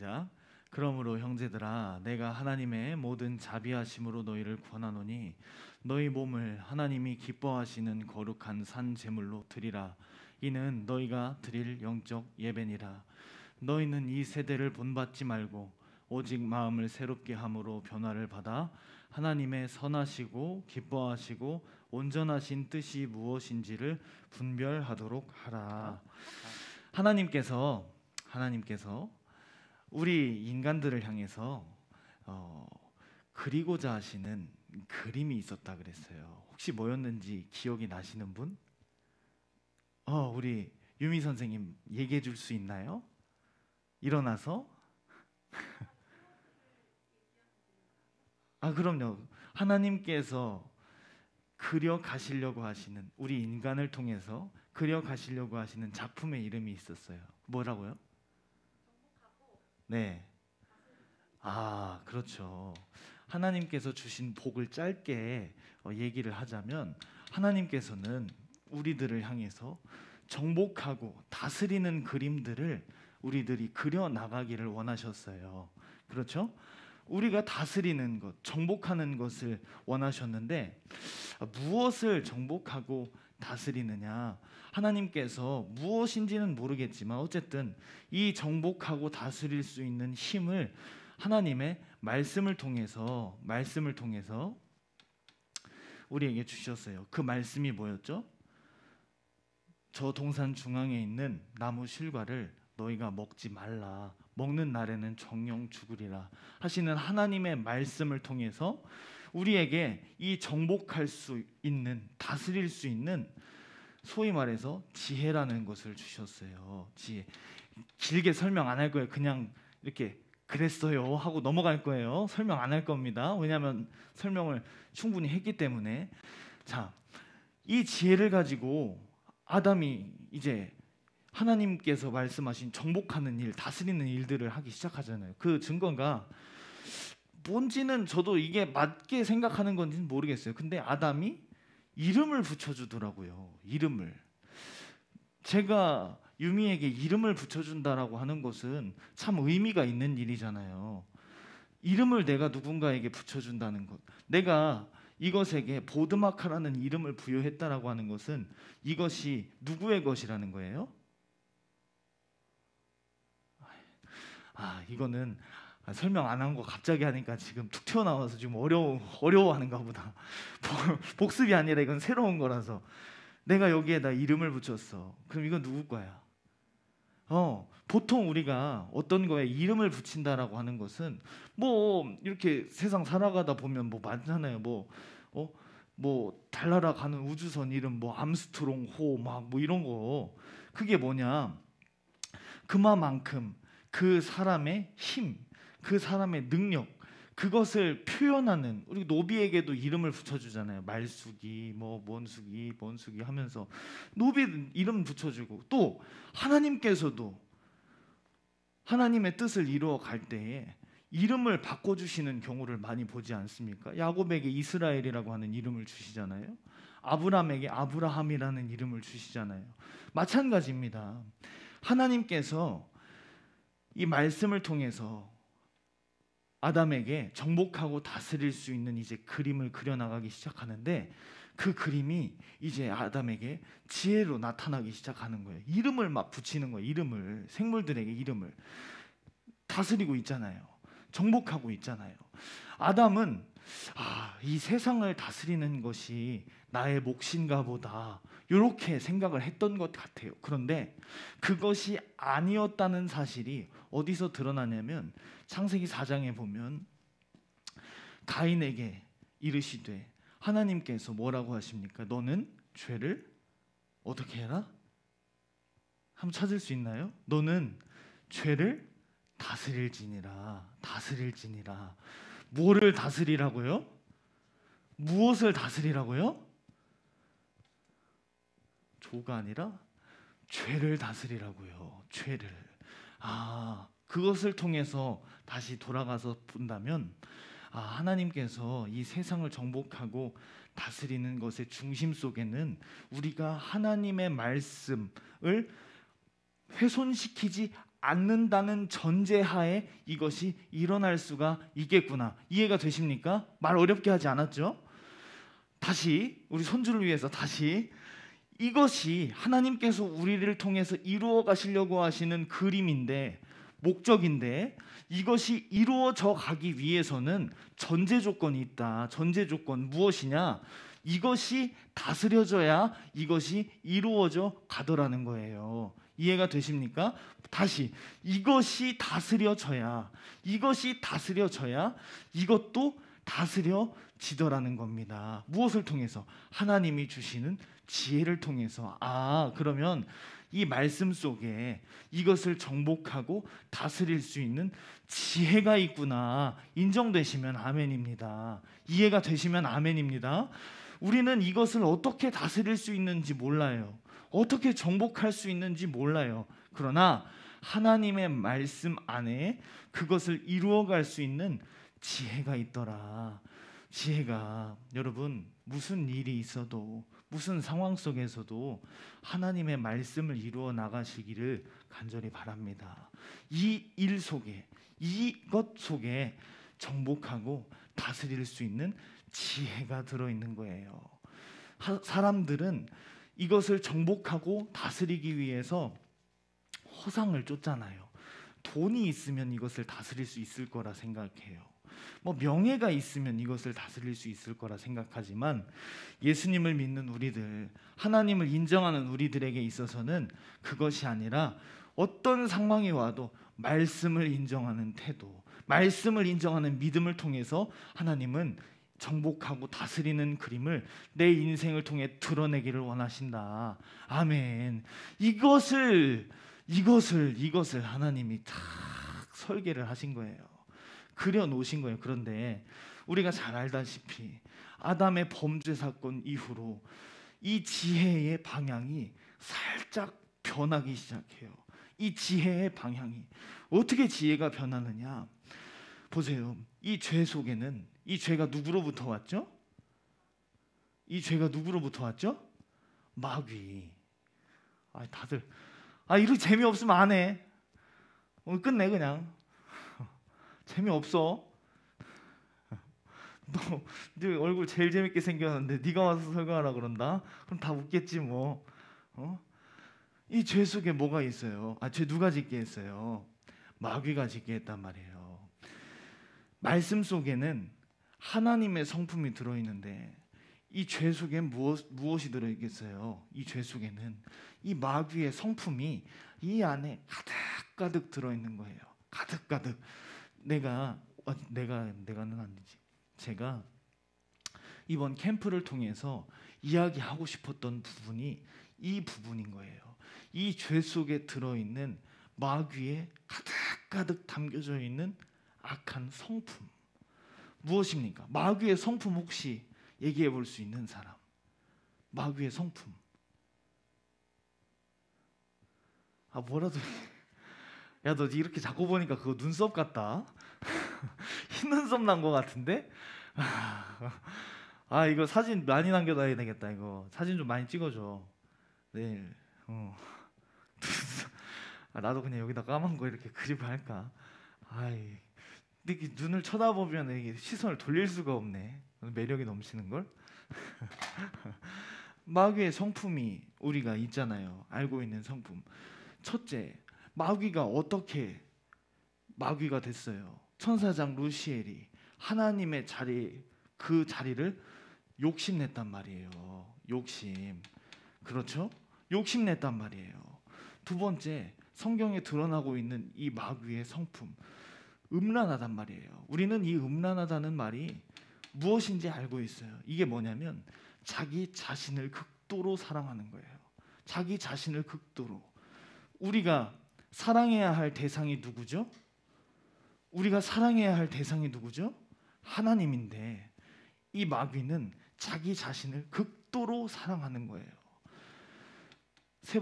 시작. 그러므로 형제들아, 내가 하나님의 모든 자비하심으로 너희를 권하노니 너희 몸을 하나님이 기뻐하시는 거룩한 산 제물로 드리라. 이는 너희가 드릴 영적 예배니라. 너희는 이 세대를 본받지 말고 오직 마음을 새롭게 함으로 변화를 받아 하나님의 선하시고 기뻐하시고 온전하신 뜻이 무엇인지를 분별하도록 하라. 하나님께서 우리 인간들을 향해서 그리고자 하시는 그림이 있었다 그랬어요. 혹시 뭐였는지 기억이 나시는 분? 우리 유미 선생님 얘기해 줄 수 있나요? 일어나서 그럼요. 하나님께서 그려 가시려고 하시는, 우리 인간을 통해서 그려 가시려고 하시는 작품의 이름이 있었어요. 뭐라고요? 네. 그렇죠. 하나님께서 주신 복을 짧게 얘기를 하자면, 하나님께서는 우리들을 향해서 정복하고 다스리는 그림들을 우리들이 그려 나가기를 원하셨어요. 그렇죠? 우리가 다스리는 것, 정복하는 것을 원하셨는데, 무엇을 정복하고 다스리느냐? 하나님께서 무엇인지는 모르겠지만 어쨌든 이 정복하고 다스릴 수 있는 힘을 하나님의 말씀을 통해서 우리에게 주셨어요. 그 말씀이 뭐였죠? 저 동산 중앙에 있는 나무 실과를 너희가 먹지 말라. 먹는 날에는 정령 죽으리라 하시는 하나님의 말씀을 통해서 우리에게 이 정복할 수 있는, 다스릴 수 있는, 소위 말해서 지혜라는 것을 주셨어요. 지혜. 길게 설명 안 할 거예요. 그냥 이렇게 그랬어요 하고 넘어갈 거예요. 설명 안 할 겁니다. 왜냐하면 설명을 충분히 했기 때문에. 자, 이 지혜를 가지고 아담이 이제 하나님께서 말씀하신 정복하는 일, 다스리는 일들을 하기 시작하잖아요. 그 증거가 뭔지는 저도 이게 맞게 생각하는 건지는 모르겠어요. 근데 아담이 이름을 붙여주더라고요. 이름을. 제가 유미에게 이름을 붙여준다라고 하는 것은 참 의미가 있는 일이잖아요. 이름을 내가 누군가에게 붙여준다는 것, 내가 이것에게 보드마카라는 이름을 부여했다라고 하는 것은 이것이 누구의 것이라는 거예요? 이거는 설명 안 한 거 갑자기 하니까 지금 툭 튀어나와서 지금 어려워하는가 보다. 복습이 아니라 이건 새로운 거라서. 내가 여기에다 이름을 붙였어. 그럼 이건 누구 거야? 보통 우리가 어떤 거에 이름을 붙인다라고 하는 것은 뭐 이렇게 세상 살아가다 보면 뭐 많잖아요. 뭐 달나라 가는 우주선 이름 뭐 암스트롱 호 막 뭐 이런 거. 그게 뭐냐? 그만큼 그 사람의 힘, 그 사람의 능력, 그것을 표현하는, 우리 노비에게도 이름을 붙여주잖아요. 말숙이, 뭐 뭔숙이 하면서 노비 이름 붙여주고, 또 하나님께서도 하나님의 뜻을 이루어 갈 때에 이름을 바꿔주시는 경우를 많이 보지 않습니까? 야곱에게 이스라엘이라고 하는 이름을 주시잖아요. 아브라함에게 아브라함이라는 이름을 주시잖아요. 마찬가지입니다. 하나님께서 이 말씀을 통해서 아담에게 정복하고 다스릴 수 있는 이제 그림을 그려나가기 시작하는데, 그 그림이 이제 아담에게 지혜로 나타나기 시작하는 거예요. 이름을 막 붙이는 거예요. 이름을, 생물들에게 이름을 다스리고 있잖아요. 정복하고 있잖아요. 아담은 이 세상을 다스리는 것이 나의 몫인가 보다, 이렇게 생각을 했던 것 같아요. 그런데 그것이 아니었다는 사실이 어디서 드러나냐면 창세기 4장에 보면 가인에게 이르시되 하나님께서 뭐라고 하십니까? 너는 죄를 어떻게 해라? 한번 찾을 수 있나요? 너는 죄를 다스릴지니라. 뭐를 다스리라고요? 무엇을 다스리라고요? 조가 아니라 죄를 다스리라고요. 죄를. 그것을 통해서 다시 돌아가서 본다면 하나님께서 이 세상을 정복하고 다스리는 것의 중심 속에는 우리가 하나님의 말씀을 훼손시키지 않는다는 전제하에 이것이 일어날 수가 있겠구나. 이해가 되십니까? 말 어렵게 하지 않았죠? 다시 우리 손주를 위해서 다시, 이것이 하나님께서 우리를 통해서 이루어 가시려고 하시는 그림인데, 목적인데, 이것이 이루어져 가기 위해서는 전제 조건이 있다. 전제 조건 무엇이냐? 이것이 다스려져야 이것이 이루어져 가더라는 거예요. 이해가 되십니까? 다시, 이것이 다스려져야 이것도 다스려지더라는 겁니다. 무엇을 통해서? 하나님이 주시는 지혜를 통해서. 그러면 이 말씀 속에 이것을 정복하고 다스릴 수 있는 지혜가 있구나. 인정되시면 아멘입니다. 이해가 되시면 아멘입니다. 우리는 이것을 어떻게 다스릴 수 있는지 몰라요. 어떻게 정복할 수 있는지 몰라요. 그러나 하나님의 말씀 안에 그것을 이루어갈 수 있는 지혜가 있더라. 지혜가, 여러분, 무슨 일이 있어도, 무슨 상황 속에서도 하나님의 말씀을 이루어 나가시기를 간절히 바랍니다. 이 일 속에, 이것 속에 정복하고 다스릴 수 있는 지혜가 들어있는 거예요. 사람들은 이것을 정복하고 다스리기 위해서 허상을 쫓잖아요. 돈이 있으면 이것을 다스릴 수 있을 거라 생각해요. 명예가 있으면 이것을 다스릴 수 있을 거라 생각하지만, 예수님을 믿는 우리들, 하나님을 인정하는 우리들에게 있어서는 그것이 아니라 어떤 상황이 와도 말씀을 인정하는 태도, 말씀을 인정하는 믿음을 통해서 하나님은 정복하고 다스리는 그림을 내 인생을 통해 드러내기를 원하신다. 아멘. 이것을 하나님이 탁 설계를 하신 거예요. 그려놓으신 거예요. 그런데 우리가 잘 알다시피 아담의 범죄 사건 이후로 이 지혜의 방향이 살짝 변하기 시작해요. 이 지혜의 방향이 어떻게 지혜가 변하느냐? 보세요. 이 죄 속에는, 이 죄가 누구로부터 왔죠? 이 죄가 누구로부터 왔죠? 마귀. 다들 이렇게 재미없으면 안 해. 끝내 그냥. 재미없어. 네 얼굴 제일 재밌게 생겼는데 네가 와서 설교하라 그런다? 그럼 다 웃겠지 뭐. 이 죄 속에 뭐가 있어요? 죄 누가 짓게 했어요? 마귀가 짓게 했단 말이에요. 말씀 속에는 하나님의 성품이 들어있는데 이 죄 속에 무엇이 들어있겠어요? 이 죄 속에는 이 마귀의 성품이 이 안에 가득가득 들어있는 거예요. 가득가득. 내가는 안 되지. 제가 이번 캠프를 통해서 이야기하고 싶었던 부분이 이 부분인 거예요. 이 죄 속에 들어있는 마귀의 가득가득 담겨져 있는 악한 성품. 무엇입니까? 마귀의 성품 혹시 얘기해 볼 수 있는 사람? 마귀의 성품. 뭐라도. 야, 너 이렇게 자꾸 보니까 그거 눈썹 같다. 흰 눈썹 난 거 같은데? 이거 사진 많이 남겨놔야 되겠다. 이거 사진 좀 많이 찍어줘. 내일. 나도 그냥 여기다 까만 거 이렇게 그리고 할까? 근데 눈을 쳐다보면 이게 시선을 돌릴 수가 없네. 매력이 넘치는 걸. 마귀의 성품이 우리가 있잖아요. 알고 있는 성품. 첫째, 마귀가 어떻게 마귀가 됐어요? 천사장 루시엘이 하나님의 자리, 그 자리를 욕심냈단 말이에요. 욕심. 그렇죠? 욕심냈단 말이에요. 두 번째, 성경에 드러나고 있는 이 마귀의 성품, 음란하단 말이에요. 우리는 이 음란하다는 말이 무엇인지 알고 있어요. 이게 뭐냐면 자기 자신을 극도로 사랑하는 거예요. 자기 자신을 극도로. 우리가 사랑해야 할 대상이 누구죠? 우리가 사랑해야 할 대상이 누구죠? 하나님인데 이 마귀는 자기 자신을 극도로 사랑하는 거예요. 세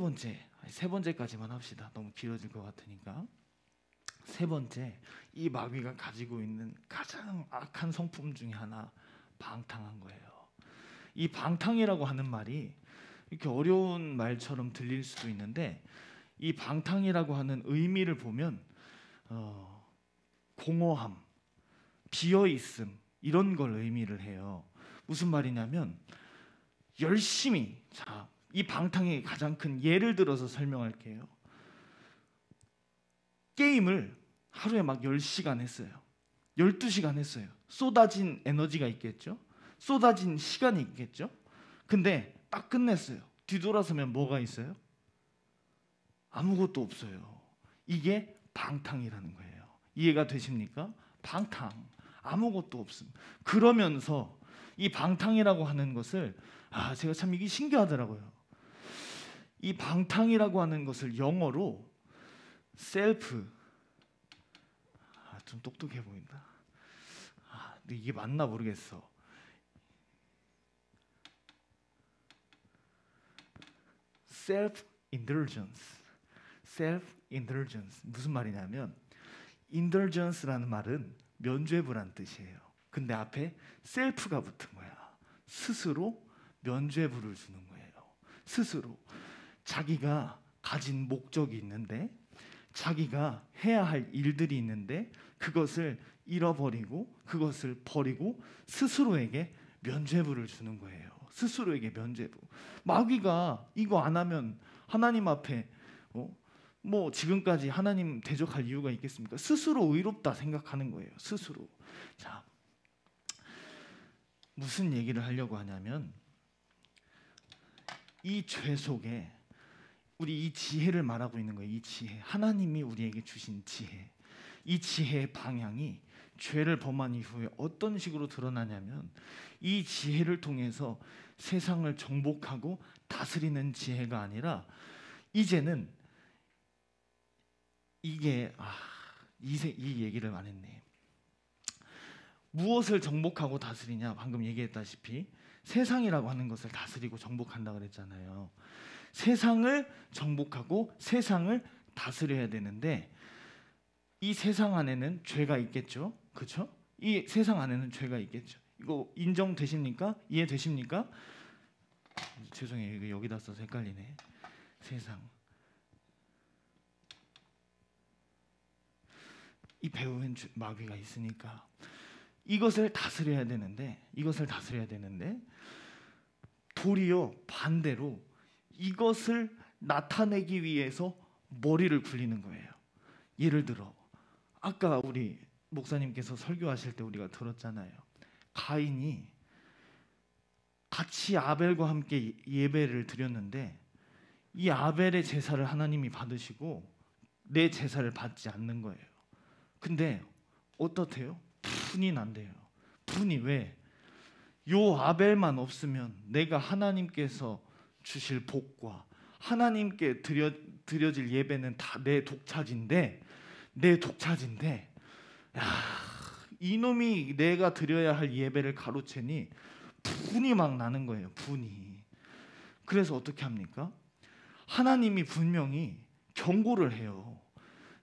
번째까지만 합시다. 너무 길어질 것 같으니까. 세 번째, 이 마귀가 가지고 있는 가장 악한 성품 중에 하나, 방탕한 거예요. 이 방탕이라고 하는 말이 이렇게 어려운 말처럼 들릴 수도 있는데 이 방탕이라고 하는 의미를 보면 공허함, 비어있음 이런 걸 의미를 해요. 무슨 말이냐면 열심히, 자, 이 방탕의 가장 큰 예를 들어서 설명할게요. 게임을 하루에 막 10시간 했어요. 12시간 했어요. 쏟아진 에너지가 있겠죠? 쏟아진 시간이 있겠죠? 근데 딱 끝냈어요. 뒤돌아서면 뭐가 있어요? 아무것도 없어요. 이게 방탕이라는 거예요. 이해가 되십니까? 방탕, 아무것도 없음. 그러면서 이 방탕이라고 하는 것을 제가 참 이게 신기하더라고요. 이 방탕이라고 하는 것을 영어로 셀프, 좀 똑똑해 보인다. 근데 이게 맞나 모르겠어. self-indulgence. self-indulgence 무슨 말이냐면 indulgence라는 말은 면죄부란 뜻이에요. 근데 앞에 self가 붙은 거야. 스스로 면죄부를 주는 거예요. 스스로 자기가 가진 목적이 있는데, 자기가 해야 할 일들이 있는데 그것을 잃어버리고 그것을 버리고 스스로에게 면죄부를 주는 거예요. 스스로에게 면죄부. 마귀가 이거 안 하면 하나님 앞에 뭐 지금까지 하나님 대적할 이유가 있겠습니까? 스스로 의롭다 생각하는 거예요. 스스로. 자, 무슨 얘기를 하려고 하냐면 이 죄 속에 우리 이 지혜를 말하고 있는 거예요. 이 지혜, 하나님이 우리에게 주신 지혜. 이 지혜의 방향이 죄를 범한 이후에 어떤 식으로 드러나냐면 이 지혜를 통해서 세상을 정복하고 다스리는 지혜가 아니라 이제는 이게 이 얘기를 안 했네. 무엇을 정복하고 다스리냐? 방금 얘기했다시피 세상이라고 하는 것을 다스리고 정복한다 그랬잖아요. 세상을 정복하고 세상을 다스려야 되는데 이 세상 안에는 죄가 있겠죠, 그렇죠? 이 세상 안에는 죄가 있겠죠. 이거 인정되십니까? 이해되십니까? 죄송해요, 이거 여기다 써서 헷갈리네. 세상. 이 배후엔 마귀가 있으니까 이것을 다스려야 되는데 도리어 반대로 이것을 나타내기 위해서 머리를 굴리는 거예요. 예를 들어 아까 우리 목사님께서 설교하실 때 우리가 들었잖아요. 가인이 같이 아벨과 함께 예배를 드렸는데 이 아벨의 제사를 하나님이 받으시고 내 제사를 받지 않는 거예요. 근데 어떻대요? 분이 난대요. 분이 왜? 요 아벨만 없으면 내가 하나님께서 주실 복과 하나님께 드려질 예배는 다 내 독차지인데 이놈이 내가 드려야 할 예배를 가로채니 분이 막 나는 거예요. 분이. 그래서 어떻게 합니까? 하나님이 분명히 경고를 해요.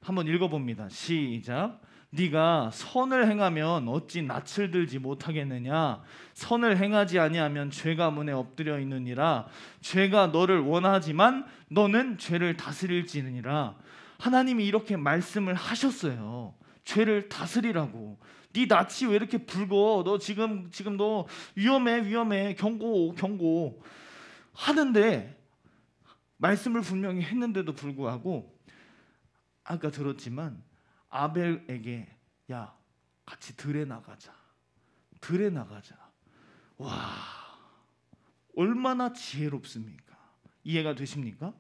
한번 읽어봅니다. 시작. 네가 선을 행하면 어찌 낯을 들지 못하겠느냐? 선을 행하지 아니하면 죄가 문에 엎드려 있느니라. 죄가 너를 원하지만 너는 죄를 다스릴지니라. 하나님이 이렇게 말씀을 하셨어요. 죄를 다스리라고. 네 낯이 왜 이렇게 붉어? 너 지금 너 위험해. 경고 하는데 말씀을 분명히 했는데도 불구하고 아까 들었지만 아벨에게 야 같이 들에 나가자. 와, 얼마나 지혜롭습니까? 이해가 되십니까?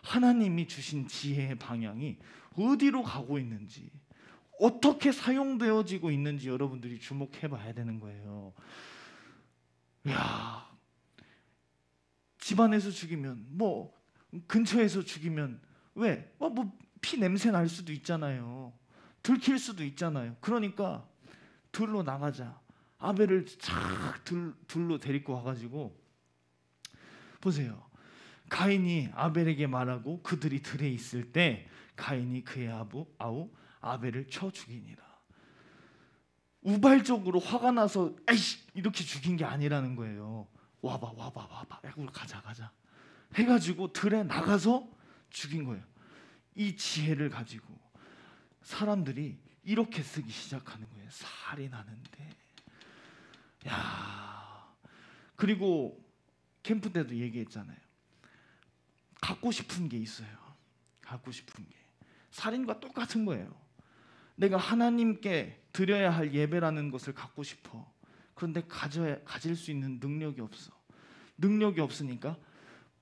하나님이 주신 지혜의 방향이 어디로 가고 있는지, 어떻게 사용되어지고 있는지 여러분들이 주목해 봐야 되는 거예요. 야, 집안에서 죽이면, 뭐 근처에서 죽이면 왜? 뭐 피 냄새 날 수도 있잖아요. 들킬 수도 있잖아요. 그러니까 들로 나가자. 아벨을 착 들로 데리고 와가지고 보세요. 가인이 아벨에게 말하고 그들이 들에 있을 때 가인이 그의 아우 아벨을 쳐 죽이니라. 우발적으로 화가 나서 에이씨 이렇게 죽인 게 아니라는 거예요. 와봐. 야, 우리 가자. 해가지고 들에 나가서 죽인 거예요. 이 지혜를 가지고 사람들이 이렇게 쓰기 시작하는 거예요. 살인하는데. 야, 그리고 캠프 때도 얘기했잖아요. 갖고 싶은 게 있어요. 갖고 싶은 게. 살인과 똑같은 거예요. 내가 하나님께 드려야 할 예배라는 것을 갖고 싶어. 그런데 가질 수 있는 능력이 없어. 능력이 없으니까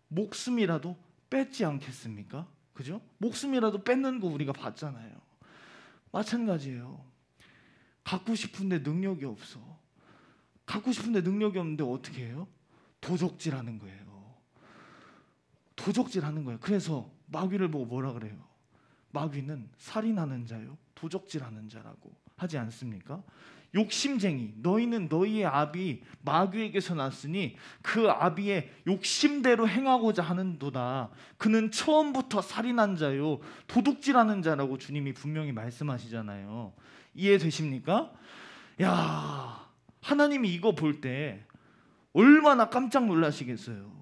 목숨이라도 뺏지 않겠습니까? 그죠? 목숨이라도 뺏는 거 우리가 봤잖아요. 마찬가지예요. 갖고 싶은데 능력이 없어. 갖고 싶은데 능력이 없는데 어떻게 해요? 도적질하는 거예요. 도적질하는 거예요. 그래서 마귀를 보고 뭐라 그래요? 마귀는 살인하는 자요, 도적질하는 자라고 하지 않습니까? 욕심쟁이, 너희는 너희의 아비 마귀에게서 났으니 그 아비의 욕심대로 행하고자 하는도다. 그는 처음부터 살인한 자요, 도둑질하는 자라고 주님이 분명히 말씀하시잖아요. 이해되십니까? 야, 하나님이 이거 볼 때 얼마나 깜짝 놀라시겠어요.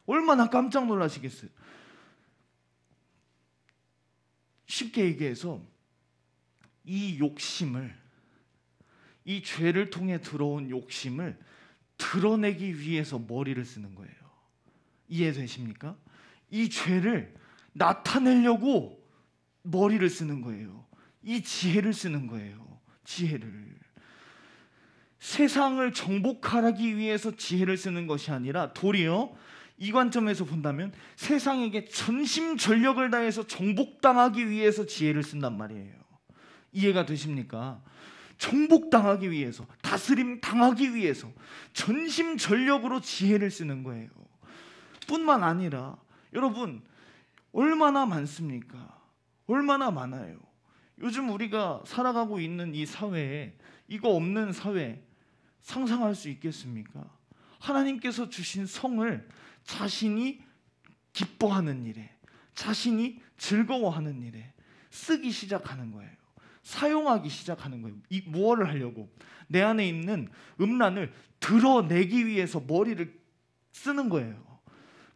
얼마나 깜짝 놀라시겠어요. 쉽게 얘기해서 이 욕심을, 이 죄를 통해 들어온 욕심을 드러내기 위해서 머리를 쓰는 거예요. 이해되십니까? 이 죄를 나타내려고 머리를 쓰는 거예요. 이 지혜를 쓰는 거예요. 지혜를. 세상을 정복하기 위해서 지혜를 쓰는 것이 아니라 도리어 이 관점에서 본다면 세상에게 전심전력을 다해서 정복당하기 위해서 지혜를 쓴단 말이에요. 이해가 되십니까? 정복당하기 위해서, 다스림 당하기 위해서 전심전력으로 지혜를 쓰는 거예요. 뿐만 아니라 여러분, 얼마나 많습니까? 얼마나 많아요. 요즘 우리가 살아가고 있는 이 사회에 이거 없는 사회 상상할 수 있겠습니까? 하나님께서 주신 성을 자신이 기뻐하는 일에, 자신이 즐거워하는 일에 쓰기 시작하는 거예요. 사용하기 시작하는 거예요. 이 무엇을 하려고? 내 안에 있는 음란을 드러내기 위해서 머리를 쓰는 거예요.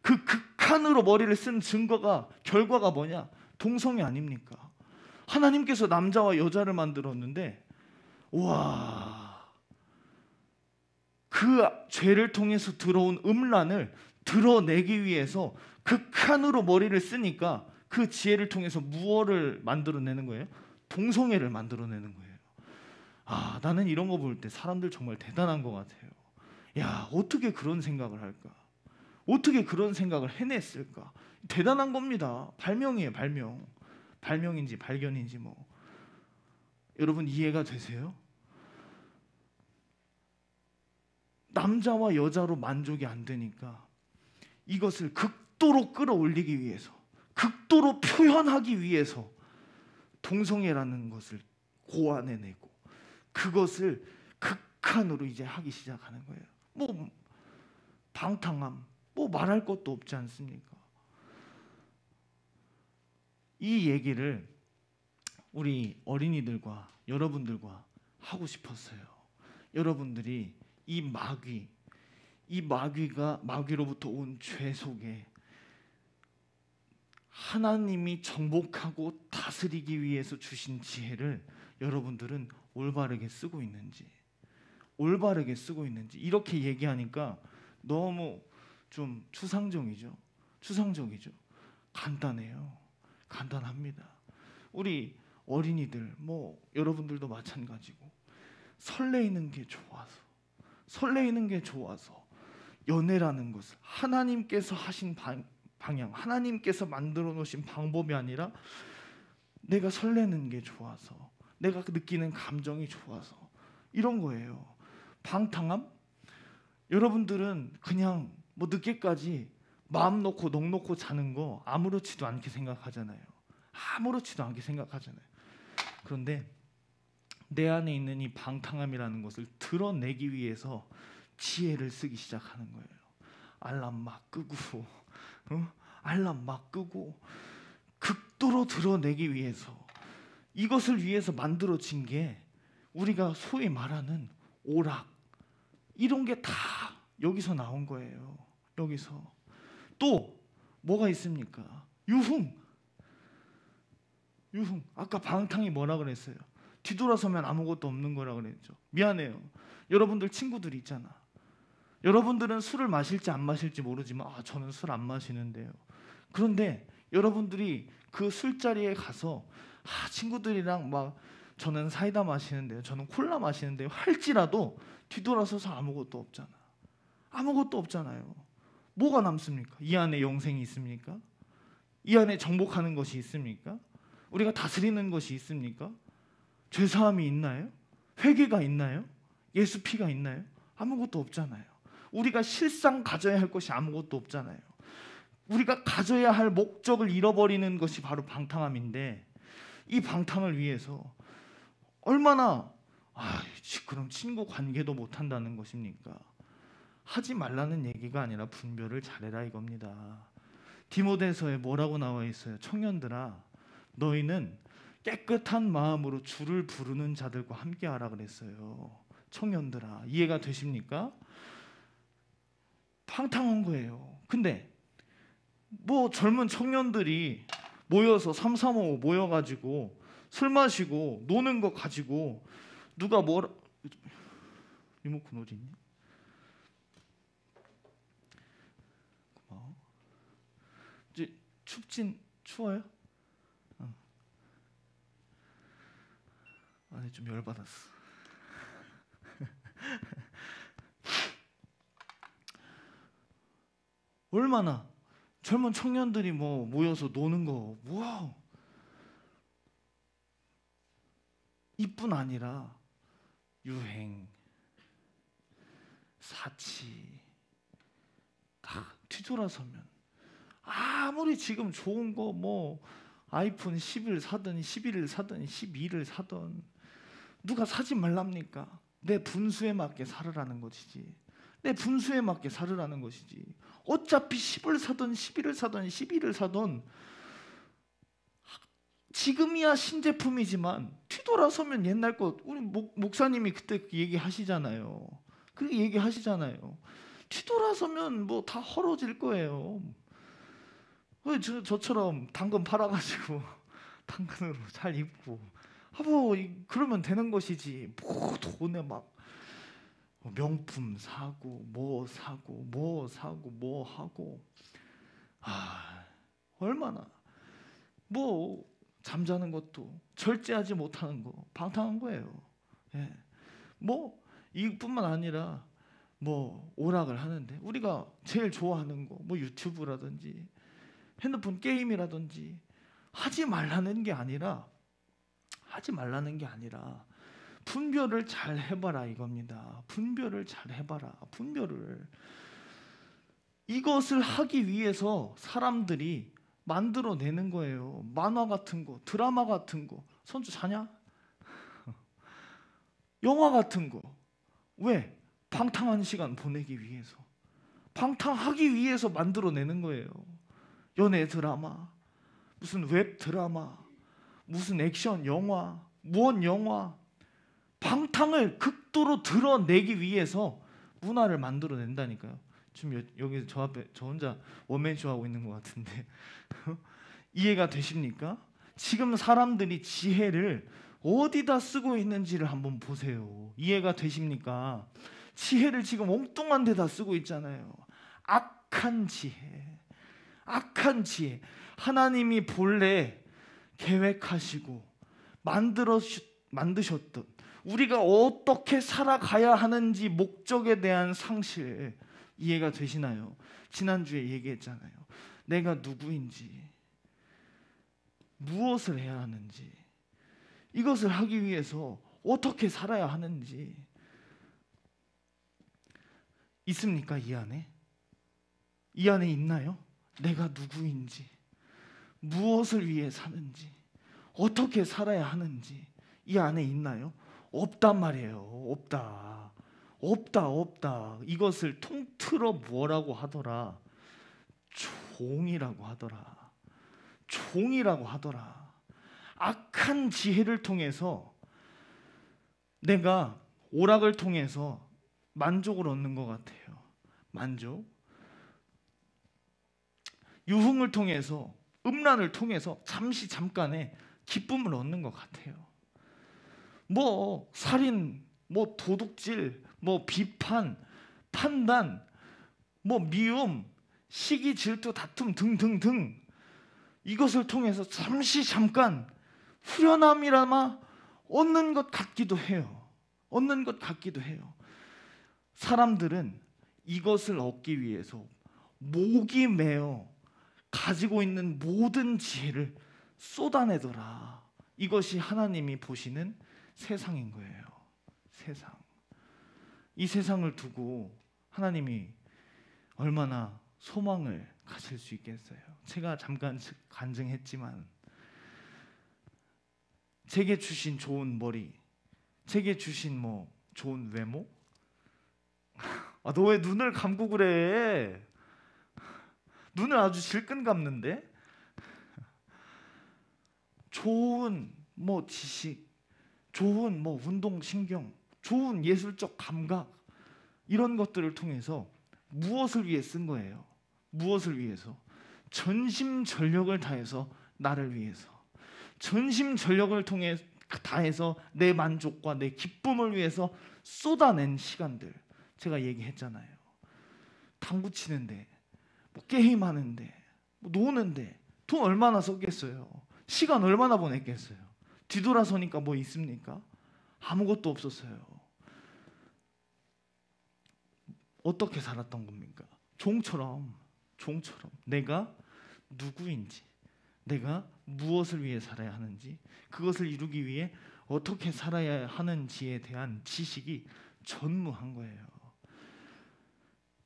그 극한으로 머리를 쓴 결과가 뭐냐? 동성애 아닙니까? 하나님께서 남자와 여자를 만들었는데, 와, 그 죄를 통해서 들어온 음란을 드러내기 위해서 극한으로 머리를 쓰니까 그 지혜를 통해서 무엇을 만들어내는 거예요? 동성애를 만들어내는 거예요. 아, 나는 이런 거 볼 때 사람들 정말 대단한 것 같아요. 야, 어떻게 그런 생각을 할까? 어떻게 그런 생각을 해냈을까? 대단한 겁니다. 발명이에요, 발명. 발명인지 발견인지 뭐. 여러분 이해가 되세요? 남자와 여자로 만족이 안 되니까 이것을 극도로 끌어올리기 위해서, 극도로 표현하기 위해서 동성애라는 것을 고안해내고 그것을 극한으로 이제 하기 시작하는 거예요. 뭐 방탕함, 뭐 말할 것도 없지 않습니까? 이 얘기를 우리 어린이들과 여러분들과 하고 싶었어요. 여러분들이 이 마귀로부터 온 죄 속에 하나님이 정복하고 다스리기 위해서 주신 지혜를 여러분들은 올바르게 쓰고 있는지, 이렇게 얘기하니까 너무 좀 추상적이죠. 간단해요. 간단합니다. 우리 어린이들, 뭐 여러분들도 마찬가지고 설레이는 게 좋아서 연애라는 것을 하나님께서 하신 방향, 하나님께서 만들어 놓으신 방법이 아니라 내가 설레는 게 좋아서, 내가 느끼는 감정이 좋아서 이런 거예요. 방탕함? 여러분들은 그냥 뭐 늦게까지 마음 놓고 넋 놓고 자는 거 아무렇지도 않게 생각하잖아요. 그런데 내 안에 있는 이 방탕함이라는 것을 드러내기 위해서 지혜를 쓰기 시작하는 거예요. 알람 막 끄고 극도로 드러내기 위해서, 이것을 위해서 만들어진 게 우리가 소위 말하는 오락, 이런 게 다 여기서 나온 거예요. 여기서 또 뭐가 있습니까? 유흥. 유흥. 아까 방탕이 뭐라 그랬어요? 뒤돌아서면 아무것도 없는 거라 그랬죠. 미안해요. 여러분들 친구들이 있잖아. 여러분들은 술을 마실지 안 마실지 모르지만 저는 술 안 마시는데요. 그런데 여러분들이 그 술자리에 가서 친구들이랑 막 저는 사이다 마시는데요, 저는 콜라 마시는데요 할지라도 뒤돌아서서 아무것도 없잖아. 아무것도 없잖아요. 뭐가 남습니까? 이 안에 영생이 있습니까? 이 안에 정복하는 것이 있습니까? 우리가 다스리는 것이 있습니까? 죄사함이 있나요? 회개가 있나요? 예수 피가 있나요? 아무것도 없잖아요. 우리가 실상 가져야 할 것이 아무것도 없잖아요. 우리가 가져야 할 목적을 잃어버리는 것이 바로 방탕함인데, 이 방탕을 위해서 얼마나 그럼 친구 관계도 못한다는 것입니까? 하지 말라는 얘기가 아니라 분별을 잘해라 이겁니다. 디모데서에 뭐라고 나와 있어요? 청년들아, 너희는 깨끗한 마음으로 주를 부르는 자들과 함께하라 그랬어요. 청년들아, 이해가 되십니까? 방탕한 거예요. 근데 뭐 젊은 청년들이 모여서 335 모여가지고 술 마시고 노는 거 가지고 누가 뭐라, 리모컨 어디 있니? 고마워. 이제 추워요? 아니 좀 열받았어. 얼마나 젊은 청년들이 모여서 노는 거, 와우, 이뿐 아니라 유행, 사치, 다 뒤돌아서면 아무리 지금 좋은 거 아이폰 10을 사든 11을 사든 12를 사든 누가 사지 말랍니까? 내 분수에 맞게 살으라는 것이지. 내 분수에 맞게 살으라는 것이지. 어차피 10을 사든 11을 사든 12를 사든 지금이야 신제품이지만 뒤돌아서면 옛날 것. 우리 목사님이 그때 얘기하시잖아요. 그렇게 얘기하시잖아요. 뒤돌아서면 다 헐어질 거예요. 왜 저처럼 당근 팔아가지고 당근으로 잘 입고 그러면 되는 것이지. 돈에 막 명품 사고 뭐 하고 얼마나 잠자는 것도 절제하지 못하는 거 방탕한 거예요. 예. 이뿐만 아니라 오락을 하는데 우리가 제일 좋아하는 거 유튜브라든지 핸드폰 게임이라든지 하지 말라는 게 아니라 분별을 잘 해봐라 이겁니다. 분별을 잘 해봐라. 분별을. 이것을 하기 위해서 사람들이 만들어내는 거예요. 만화 같은 거, 드라마 같은 거. 선주 자냐? 영화 같은 거. 왜? 방탕한 시간 보내기 위해서. 방탕하기 위해서 만들어내는 거예요. 연애 드라마, 무슨 웹 드라마, 무슨 액션 영화, 무언 영화. 방탕을 극도로 드러내기 위해서 문화를 만들어낸다니까요. 지금 여기 저 앞에 저 혼자 원맨쇼 하고 있는 것 같은데 이해가 되십니까? 지금 사람들이 지혜를 어디다 쓰고 있는지를 한번 보세요. 이해가 되십니까? 지혜를 지금 엉뚱한 데다 쓰고 있잖아요. 악한 지혜. 하나님이 본래 계획하시고 만드셨던 우리가 어떻게 살아가야 하는지 목적에 대한 상실, 이해가 되시나요? 지난주에 얘기했잖아요. 내가 누구인지, 무엇을 해야 하는지, 이것을 하기 위해서 어떻게 살아야 하는지 있습니까? 이 안에? 이 안에 있나요? 내가 누구인지, 무엇을 위해 사는지, 어떻게 살아야 하는지 이 안에 있나요? 없단 말이에요. 없다. 이것을 통틀어 뭐라고 하더라? 종이라고 하더라. 악한 지혜를 통해서 내가 오락을 통해서 만족을 얻는 것 같아요. 만족. 유흥을 통해서, 음란을 통해서 잠깐의 기쁨을 얻는 것 같아요. 뭐 살인, 뭐 도둑질, 뭐 비판, 판단, 뭐 미움, 시기, 질투, 다툼 등등등, 이것을 통해서 잠깐 후련함이라마 얻는 것 같기도 해요. 얻는 것 같기도 해요. 사람들은 이것을 얻기 위해서 목이 메어 가지고 있는 모든 지혜를 쏟아내더라. 이것이 하나님이 보시는 세상인 거예요. 세상. 이 세상을 두고 하나님이 얼마나 소망을 가질 수 있겠어요. 제가 잠깐 간증했지만, 제게 주신 좋은 머리, 제게 주신 뭐 좋은 외모, 너 왜 눈을 감고 그래? 눈을 아주 질끈 감는데? 좋은 뭐 지식, 좋은 뭐 운동신경, 좋은 예술적 감각, 이런 것들을 통해서 무엇을 위해 쓴 거예요? 무엇을 위해서? 전심전력을 다해서 나를 위해서, 전심전력을 다해서 내 만족과 내 기쁨을 위해서 쏟아낸 시간들, 제가 얘기했잖아요. 당구 치는데, 뭐 게임하는데, 뭐 노는데 돈 얼마나 썼겠어요? 시간 얼마나 보냈겠어요? 뒤돌아서니까 뭐 있습니까? 아무것도 없었어요. 어떻게 살았던 겁니까? 종처럼 내가 누구인지, 내가 무엇을 위해 살아야 하는지, 그것을 이루기 위해 어떻게 살아야 하는지에 대한 지식이 전무한 거예요.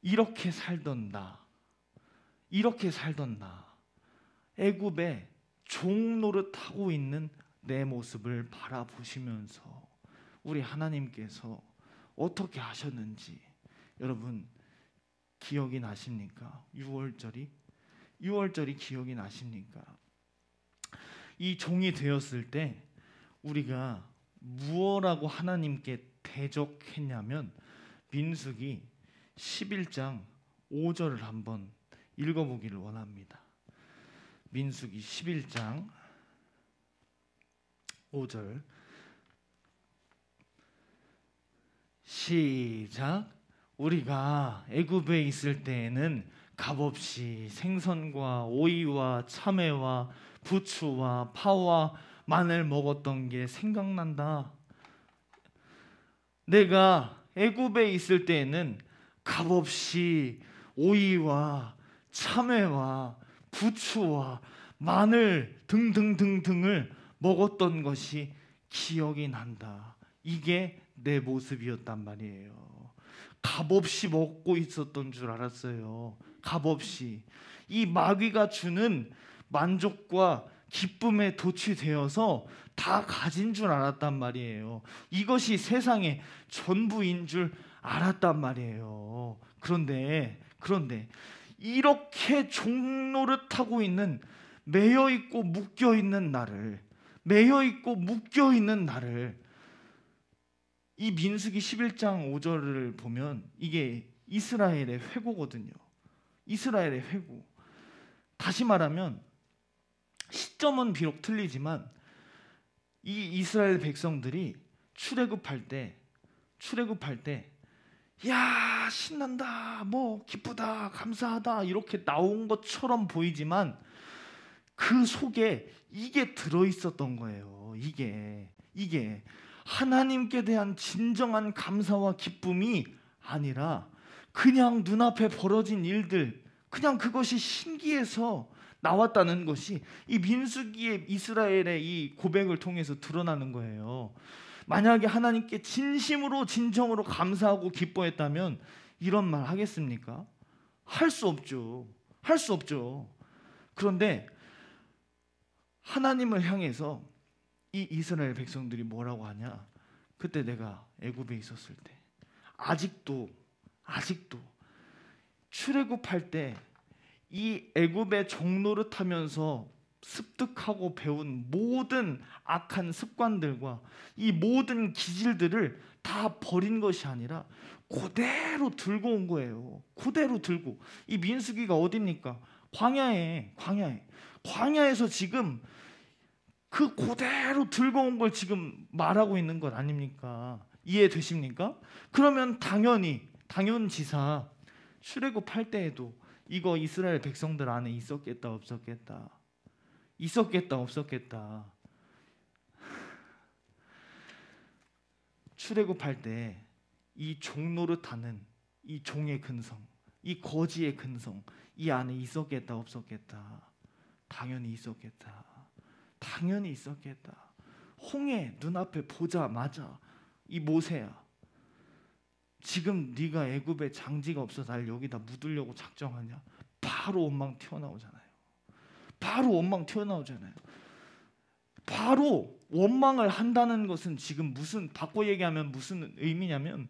이렇게 살던 나, 애굽에 종 노릇하고 있는 내 모습을 바라보시면서 우리 하나님께서 어떻게 하셨는지 여러분 기억이 나십니까? 6월절이 기억이 나십니까? 이 종이 되었을 때 우리가 무엇라고 하나님께 대적했냐면, 민수기 11장 5절을 한번 읽어보기를 원합니다. 민수기 11장 5절 시작. 우리가 애굽에 있을 때에는 값없이 생선과 오이와 참외와 부추와 파와 마늘 먹었던 게 생각난다. 내가 애굽에 있을 때에는 값없이 오이와 참외와 부추와 마늘 등등등등을 먹었던 것이 기억이 난다. 이게 내 모습이었단 말이에요. 값없이 먹고 있었던 줄 알았어요. 값없이. 이 마귀가 주는 만족과 기쁨에 도취되어서 다 가진 줄 알았단 말이에요. 이것이 세상의 전부인 줄 알았단 말이에요. 그런데 이렇게 종노릇하고 있는, 매여있고 묶여있는 나를 이 민수기 11장 5절을 보면 이게 이스라엘의 회고거든요. 이스라엘의 회고. 다시 말하면 시점은 비록 틀리지만 이 이스라엘 백성들이 출애굽할 때 야 신난다, 뭐 기쁘다, 감사하다 이렇게 나온 것처럼 보이지만 그 속에 이게 들어있었던 거예요. 이게 하나님께 대한 진정한 감사와 기쁨이 아니라 그냥 눈앞에 벌어진 일들, 그냥 그것이 신기해서 나왔다는 것이 이 민수기의 이스라엘의 이 고백을 통해서 드러나는 거예요. 만약에 하나님께 진심으로 진정으로 감사하고 기뻐했다면 이런 말 하겠습니까? 할 수 없죠. 그런데 하나님을 향해서 이 이스라엘 백성들이 뭐라고 하냐? 그때 내가 애굽에 있었을 때 아직도 출애굽할 때 이 애굽의 종노릇하면서 습득하고 배운 모든 악한 습관들과 이 모든 기질들을 다 버린 것이 아니라 그대로 들고 온 거예요. 그대로 들고. 이 민수기가 어디입니까? 광야에서 지금 그 그대로 들고 온 걸 지금 말하고 있는 것 아닙니까? 이해되십니까? 그러면 당연지사 출애굽할 때에도 이거 이스라엘 백성들 안에 있었겠다 없었겠다? 있었겠다 없었겠다? 출애굽할 때 이 종노릇하는 이 종의 근성, 이 거지의 근성, 이 안에 있었겠다 없었겠다? 당연히 있었겠다. 당연히 있었겠다. 홍해 눈앞에 보자마자 이 모세야, 지금 네가 애굽에 장지가 없어서 날 여기다 묻으려고 작정하냐? 바로 원망 튀어나오잖아요. 바로 원망 튀어나오잖아요. 바로 원망을 한다는 것은 지금 무슨, 바꿔 얘기하면 무슨 의미냐면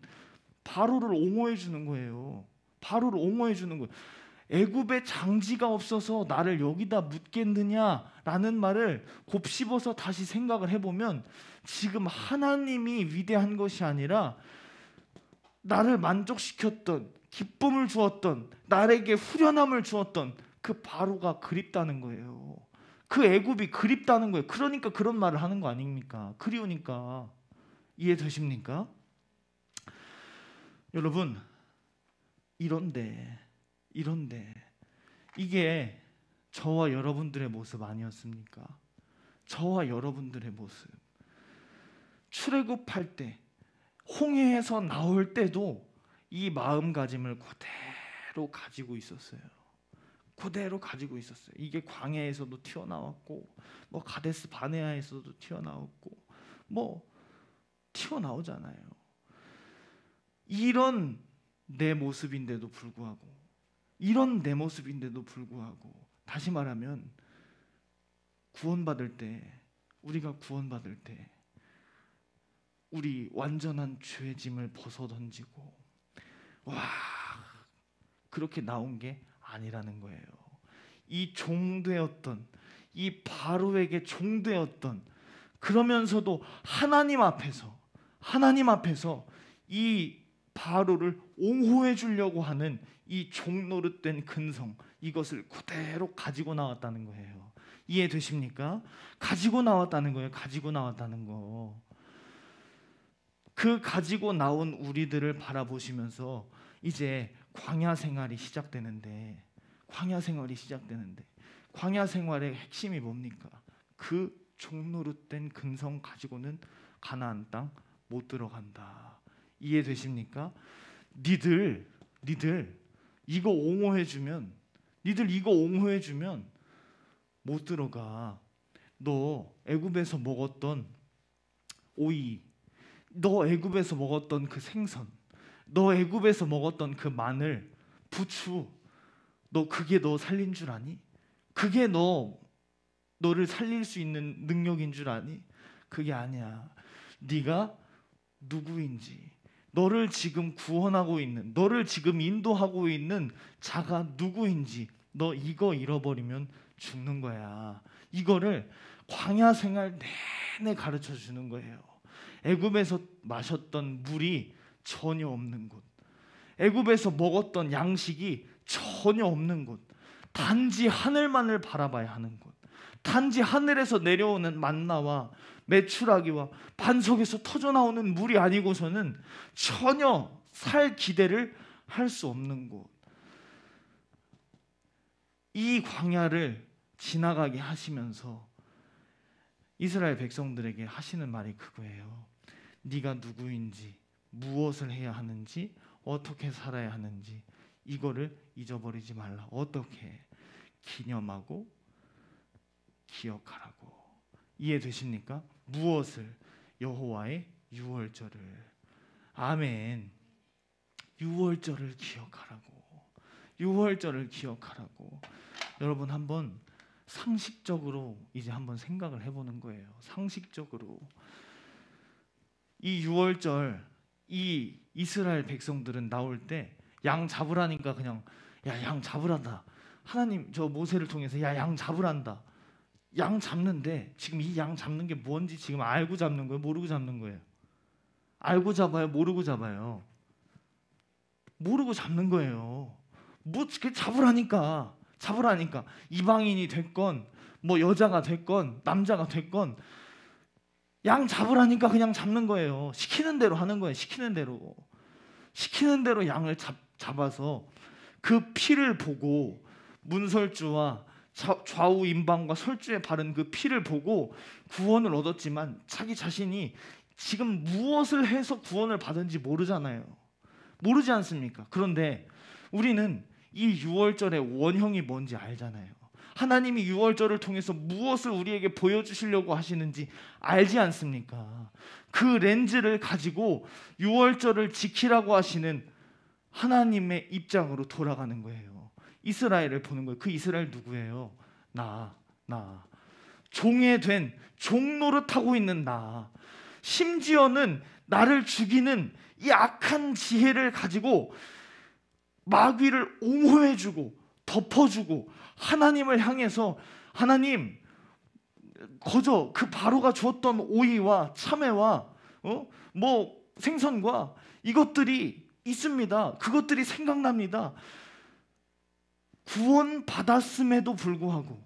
바로를 옹호해 주는 거예요. 바로를 옹호해 주는 거예요. 애굽에 장지가 없어서 나를 여기다 묻겠느냐라는 말을 곱씹어서 다시 생각을 해보면 지금 하나님이 위대한 것이 아니라 나를 만족시켰던, 기쁨을 주었던, 나에게 후련함을 주었던 그 바로가 그립다는 거예요. 그 애굽이 그립다는 거예요. 그러니까 그런 말을 하는 거 아닙니까? 그리우니까. 이해되십니까? 여러분, 이런데 이게 저와 여러분들의 모습 아니었습니까? 저와 여러분들의 모습. 출애굽할 때, 홍해에서 나올 때도 이 마음가짐을 그대로 가지고 있었어요. 그대로 가지고 있었어요. 이게 광야에서도 튀어나왔고, 뭐 가데스 바네아에서도 튀어나왔고, 뭐 튀어나오잖아요. 이런 내 모습인데도 불구하고, 다시 말하면 구원받을 때, 우리가 구원받을 때 우리 완전한 죄 짐을 벗어 던지고 그렇게 나온 게 아니라는 거예요. 이 종되었던, 이 바로에게 종되었던, 그러면서도 하나님 앞에서 이 바로를 옹호해 주려고 하는 이 종노릇된 근성, 이것을 그대로 가지고 나왔다는 거예요. 이해되십니까? 가지고 나왔다는 거예요. 가지고 나왔다는 거. 그 가지고 나온 우리들을 바라보시면서 이제 광야 생활이 시작되는데, 광야 생활의 핵심이 뭡니까? 그 종노릇된 근성 가지고는 가나안 땅 못 들어간다. 이해되십니까? 니들 이거 옹호해주면 못 들어가. 너 애굽에서 먹었던 오이, 너 애굽에서 먹었던 그 생선, 너 애굽에서 먹었던 그 마늘, 부추, 너 그게 너 살린 줄 아니? 그게 너를 살릴 수 있는 능력인 줄 아니? 그게 아니야. 네가 누구인지, 너를 지금 구원하고 있는, 너를 지금 인도하고 있는 자가 누구인지 너 이거 잃어버리면 죽는 거야. 이거를 광야 생활 내내 가르쳐 주는 거예요. 애굽에서 마셨던 물이 전혀 없는 곳, 애굽에서 먹었던 양식이 전혀 없는 곳, 단지 하늘만을 바라봐야 하는 곳, 단지 하늘에서 내려오는 만나와 메추라기와 반석에서 터져나오는 물이 아니고서는 전혀 살 기대를 할 수 없는 곳. 이 광야를 지나가게 하시면서 이스라엘 백성들에게 하시는 말이 그거예요. 네가 누구인지, 무엇을 해야 하는지, 어떻게 살아야 하는지 이거를 잊어버리지 말라. 어떻게? 기념하고 기억하라고. 이해되십니까? 무엇을? 여호와의 유월절을. 아멘. 유월절을 기억하라고. 여러분, 한번 상식적으로 이제 한번 생각을 해보는 거예요. 상식적으로 이 유월절, 이 이스라엘 백성들은 나올 때 양 잡으라니까 그냥 양 잡으란다. 하나님 저 모세를 통해서 양 잡으란다. 양 잡는데 지금 이 양 잡는 게 뭔지 지금 알고 잡는 거예요? 모르고 잡는 거예요? 알고 잡아요? 모르고 잡아요? 모르고 잡는 거예요. 뭐 잡으라니까. 이방인이 됐건 뭐 여자가 됐건 남자가 됐건 양 잡으라니까 그냥 잡는 거예요. 시키는 대로 하는 거예요. 시키는 대로 양을 잡아서 그 피를 보고 문설주와 좌우 임방과 설주에 바른 그 피를 보고 구원을 얻었지만 자기 자신이 지금 무엇을 해서 구원을 받은지 모르잖아요. 모르지 않습니까? 그런데 우리는 이 유월절의 원형이 뭔지 알잖아요. 하나님이 유월절을 통해서 무엇을 우리에게 보여주시려고 하시는지 알지 않습니까? 그 렌즈를 가지고 유월절을 지키라고 하시는 하나님의 입장으로 돌아가는 거예요. 이스라엘을 보는 거예요. 그 이스라엘 누구예요? 나. 종에 된 종 노릇하고 있는 나. 심지어는 나를 죽이는 이 악한 지혜를 가지고 마귀를 옹호해주고 덮어주고 하나님을 향해서 하나님 거저 그 바로가 주었던 오이와 참외와 뭐 생선과 이것들이 있습니다. 그것들이 생각납니다. 구원받았음에도 불구하고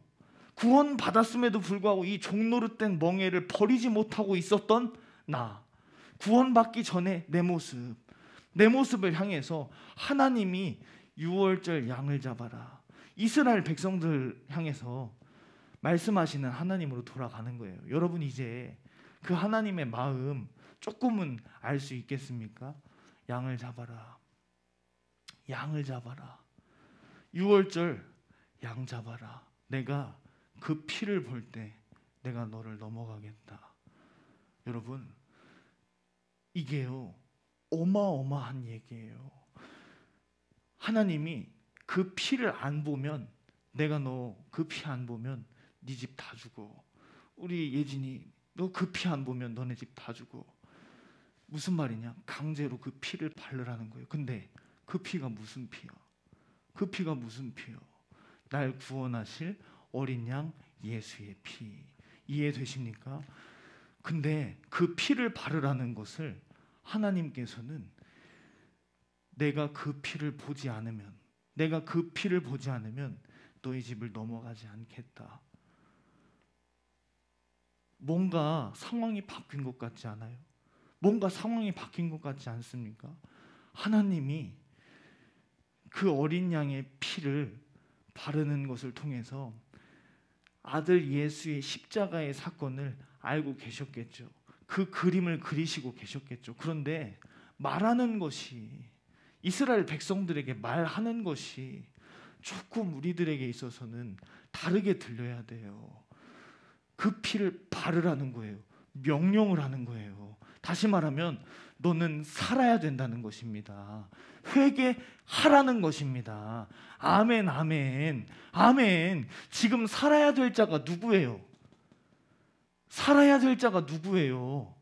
이 종노릇된 멍에를 버리지 못하고 있었던 나, 구원받기 전에 내 모습을 향해서 하나님이 유월절 양을 잡아라, 이스라엘 백성들 향해서 말씀하시는 하나님으로 돌아가는 거예요. 여러분 이제 그 하나님의 마음 조금은 알 수 있겠습니까? 양을 잡아라. 유월절 양 잡아라. 내가 그 피를 볼 때 내가 너를 넘어가겠다. 여러분 이게요 어마어마한 얘기예요. 하나님이 그 피를 안 보면 내가 너 그 피 안 보면 네 집 다 주고, 우리 예진이 너 그 피 안 보면 너네 집 다 주고. 무슨 말이냐? 강제로 그 피를 바르라는 거예요. 근데 그 피가 무슨 피야? 그 피가 무슨 피요? 날 구원하실 어린 양 예수의 피. 이해되십니까? 근데 그 피를 바르라는 것을 하나님께서는 내가 그 피를 보지 않으면 너희 집을 넘어가지 않겠다. 뭔가 상황이 바뀐 것 같지 않아요? 뭔가 상황이 바뀐 것 같지 않습니까? 하나님이 그 어린 양의 피를 바르는 것을 통해서 아들 예수의 십자가의 사건을 알고 계셨겠죠. 그 그림을 그리시고 계셨겠죠. 그런데 말하는 것이, 이스라엘 백성들에게 말하는 것이 조금 우리들에게 있어서는 다르게 들려야 돼요. 그 피를 바르라는 거예요. 명령을 하는 거예요. 다시 말하면 너는 살아야 된다는 것입니다. 회개하라는 것입니다. 아멘, 아멘, 아멘. 지금 살아야 될 자가 누구예요? 살아야 될 자가 누구예요?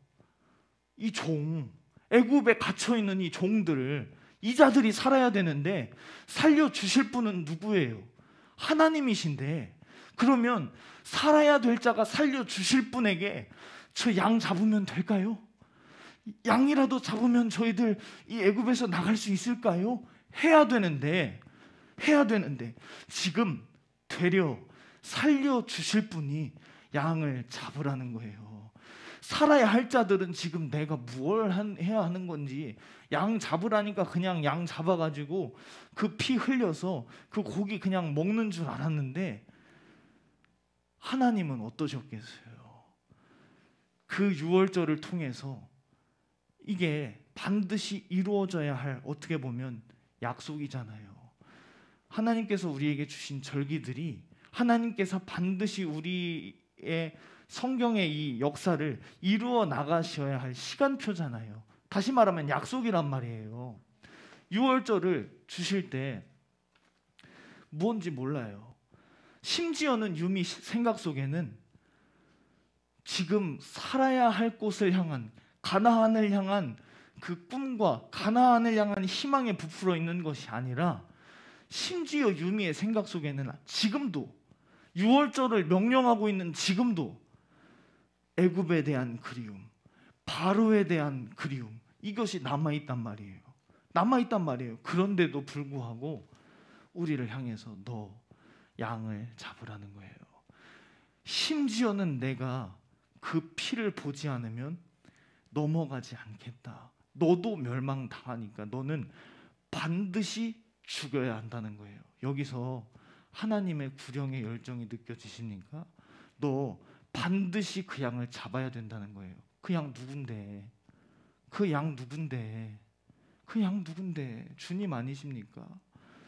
이 종, 애굽에 갇혀있는 이 종들, 이 자들이 살아야 되는데 살려주실 분은 누구예요? 하나님이신데, 그러면 살아야 될 자가 살려주실 분에게 저 양 잡으면 될까요? 양이라도 잡으면 저희들 이 애굽에서 나갈 수 있을까요? 해야 되는데 지금 되려 살려주실 분이 양을 잡으라는 거예요. 살아야 할 자들은 지금 내가 무엇을 해야 하는 건지, 양 잡으라니까 그냥 양 잡아가지고 그 피 흘려서 그 고기 그냥 먹는 줄 알았는데, 하나님은 어떠셨겠어요? 그 유월절을 통해서 이게 반드시 이루어져야 할, 어떻게 보면 약속이잖아요. 하나님께서 우리에게 주신 절기들이 하나님께서 반드시 우리의 성경의 이 역사를 이루어 나가셔야 할 시간표잖아요. 다시 말하면 약속이란 말이에요. 유월절을 주실 때 뭔지 몰라요. 심지어는 유미 생각 속에는 지금 살아야 할 곳을 향한, 가나안을 향한 그 꿈과 가나안을 향한 희망에 부풀어 있는 것이 아니라, 심지어 유미의 생각 속에는 지금도, 유월절을 명령하고 있는 지금도 애굽에 대한 그리움, 바로에 대한 그리움, 이것이 남아있단 말이에요. 그런데도 불구하고 우리를 향해서 너 양을 잡으라는 거예요. 심지어는 내가 그 피를 보지 않으면 넘어가지 않겠다. 너도 멸망당하니까 너는 반드시 죽여야 한다는 거예요. 여기서 하나님의 구령의 열정이 느껴지십니까? 너 반드시 그 양을 잡아야 된다는 거예요. 그 양 누군데? 그 양 누군데? 그 양 누군데? 주님 아니십니까?